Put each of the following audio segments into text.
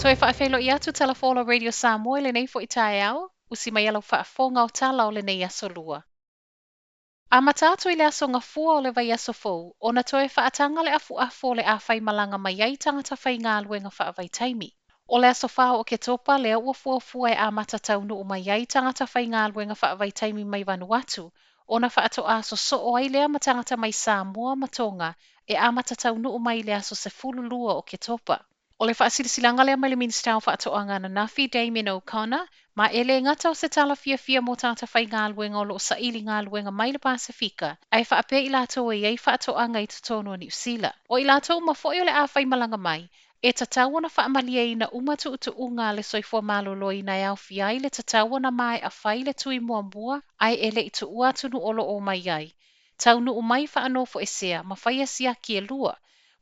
Toi whaafelo I atu Talafola Radio Samoa le nei fo I tae au, usi mai alau whaafonga o tala o le nei aso lua. A matatu I le aso ngafua o le vai aso fou, o na toe whaatanga le afu afo le awhai malanga mai ai tangata whai ngā luenga whaavai taimi. O le aso whao o ke topa le ua fuafua e a matatau nu o mai ai tangata whai ngā luenga whaavai taimi mai Vanuatu, o na whaato aso so o ai lea matangata mai Samoa matonga e a matatau nu o mai le aso se fulu lua o ke topa. O le whaasilisilanga lea mai le Minister o whaatoanga na Nafi Damien O'Connor, ma ele ngata o se tala fia mo tata whai ngā luenga o lo sa ili ngā luenga mai le Pasifika, ai whaape I lato e ei whaatoanga I tutono o New Zealand. O I lato ma foi o le a whai malanga mai, e tatau na whaamalia I na umatu utu unga le soifua malolo I na au fiai le tatau na mai a whai le tui mua mua, ai ele I tu ua tunu olo o mai ai. Tau nu umai whaanofo e sea, ma whai asia ki e lua,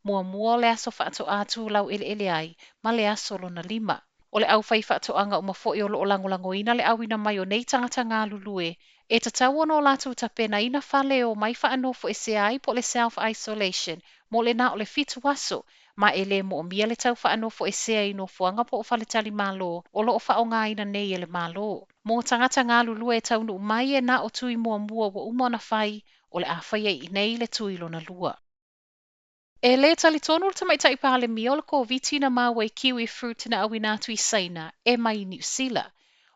mua le aso whaato atu lau ele ai, ma le aso lona lima. O le au whai whaatoanga o mafo I o loo langolango ina le awina mai o nei tangata ngā lulue, e tatau ono latu tapena ina whale o mai whaanofo e sea ai po le self-isolation, mo le na o le fitu aso, ma e le mo o mia le tau whaanofo e sea I no fuanga po o whale tali malo, o loo whaonga ina nei e le malo. Mo tangata ngā lulue e tau nu mai e na o tui mua wa umona whai, o le a whai I nei le tui lona lua. E le tali tonu ta mai tai pale miol ko vitina mawe kiwi fruit na awinatu I saina e mai New Zealand.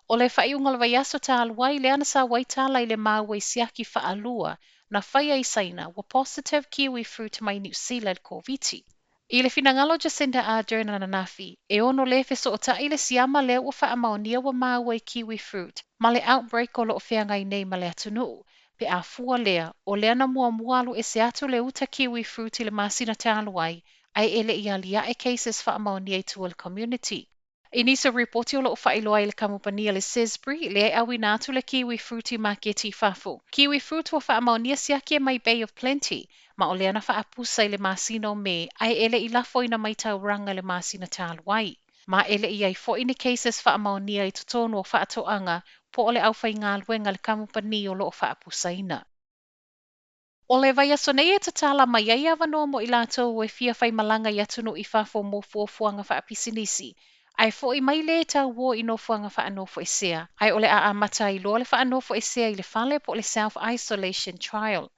O le whaiunga le vaiaso ta alwai le anasa wai tala I le mawe siaki whaalua na whaia I saina wa positive kiwi fruit mai New Zealand ko viti. I le finangalo Jacinda Ardern na Nafi, e ono le feso o ta I le siama le ua whaamaonia wa mawe kiwi fruit, ma le outbreak o lo o whiangai nei ma le atunu. Pe a fua lea, o lea na mua alu e se atu le uta kiwi fruit I le masina talu ai ele I alia e cases whaamaonia I tual community. I nisa reporti o lo whailoa I le kamupania le Sisbury, le awina atu le kiwi fruit I maketi fafu. Kiwi fruit wa whaamaonia siaki mai Bay of Plenty, ma o lea na whaapusa I le masina o me, ele I lafo ina mai tauranga le masina talu ai. Ma ele I ai fo ini cases whaamaonia I tutono o whaatoanga, po o le au whai ngā luenga le kamupani o loo whaapusaina. O le vai aso nei e tatala mai ai awanoa mo I lātou e fia whai malanga I atunu I whafo mo fuafuanga whaapisinisi. Ai fo I mai le tau wo I no fuanga whaanofo e sea. Ai o le a mata I loa le whaanofo e sea I le whale po le self-isolation trial.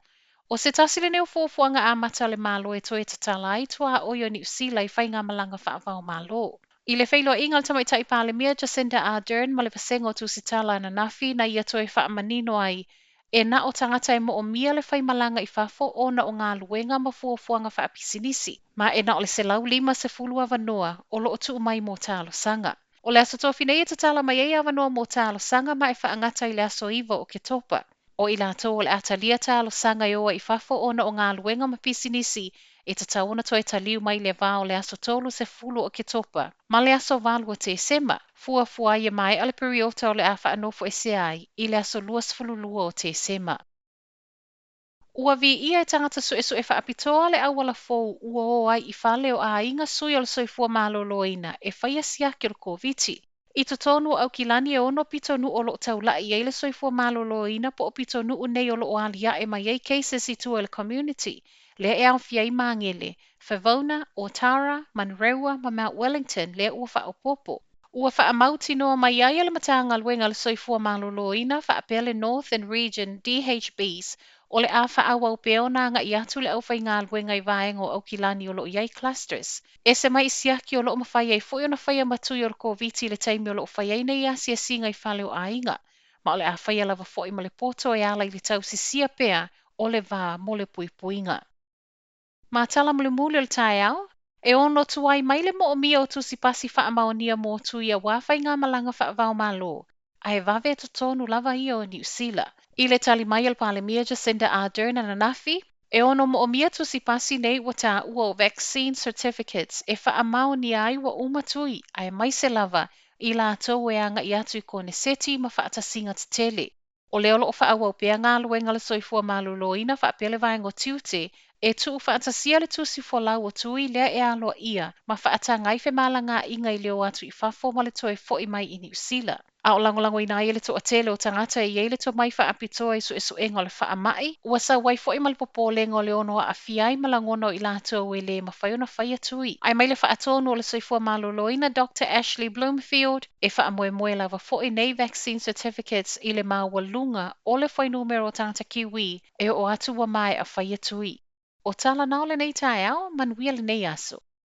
O se tasi le neo fuafuanga a mata le malo e toi tatala ai tua o New Zealand I whai ngā malanga whaavao malo. I le whailo ingal tamai tai pāle mia Jacinda Ardern ma le pasengo tu sitala na Nafi na ia toi whaamanino ai e na o tangata e mo o mia le whai malanga I whafo o na o ngā luenga ma fuafuanga whaapisinisi. Ma e na o le selau lima se fulua wanoa o lo o tu mai mo talo sanga. O le aso tofi nei e tatala mai e awanoa mo talo sanga ma e whaangata I le aso iwa o ke topa. O I lato o le atalia talo sanga I oa I whafo o na o ngā luenga ma pisinisi e tatau ona toi taliu mai le vao le aso tolu se fulu o ke topa. Ma le aso valua te sema, fua ia mai ale periota o le a whaanofo e se ai, I le aso luas fululua o te sema. Ua vi ia e tangata su e whaapitoa le awala fou ua o ai I whale o a inga sui o le soifua maloloina e whaia siaki o ko viti. I to tonu au kilani e ono pito nu o lo tau lai e le soifua maloloina po o pito nu nei o lo o alia e mai ei cases I tuel community. Le e au fiai mangele, Favona, Otara, Manrewa, ma Mount Wellington, le ua wha o popo. Ua wha amauti noa mai ai le matanga luenga le soifua maloloina wha apele Northern Region DHBs o le a wha awa upeona nga I atu le au whai ngā luenga I vaengo au kilani o lo iai clusters. E se mai siaki o lo mawhai ai fwoi o na whai matui o lo COVID le taimi o lo whai ai nei asia singa I whale o ainga. Ma o le a whai lava fwoi ma le poto e ala I le tau si sia pea o le vā mo le puipuinga. Ma tala mule o le tae au, e ono tuai mai le mo o mia o tusi pasi wha maonia mo tui a wawhai ngā malanga wha vau malo. A he vave to tonu lava I o New Zealand. I le tali mai al pale mia Jacinda Ardern na Nafi, e ono mo o mia tusi pasi nei wa ta ua o vaccine certificates e wha maonia ai wa umatui a e mai se lava I la tau e anga I atu I kone seti ma wha ata singa te tele. O leo lo o wha awa o pia ngā luenga le soifua maluloina wha apele vaengo tiute, e tu whaatasia le tusi folau o tui lea e aloa ia, ma whaata ngai whe malanga inga I leo atu I whafo ma le toe fo I mai I New Zealand. A o langolango ina ia le toʻatele o tagata i ai le tomai faapitoa i suʻesuʻega o le faamaʻi, ua sauai foʻi ma le popolenga o le ono aʻafia ai ma lagona o i latou e lē mafai ona fai atu. Ai mai le faatonu o le soifua malōlōina Dr. Ashley Bloomfield e faamoemoe lava foʻi nei vaccine certificates i le maualuga o le foi numero o tagata kiwi e o atu ua mae a fai atu. O tala na o lenei taeao, manuia lenei aso.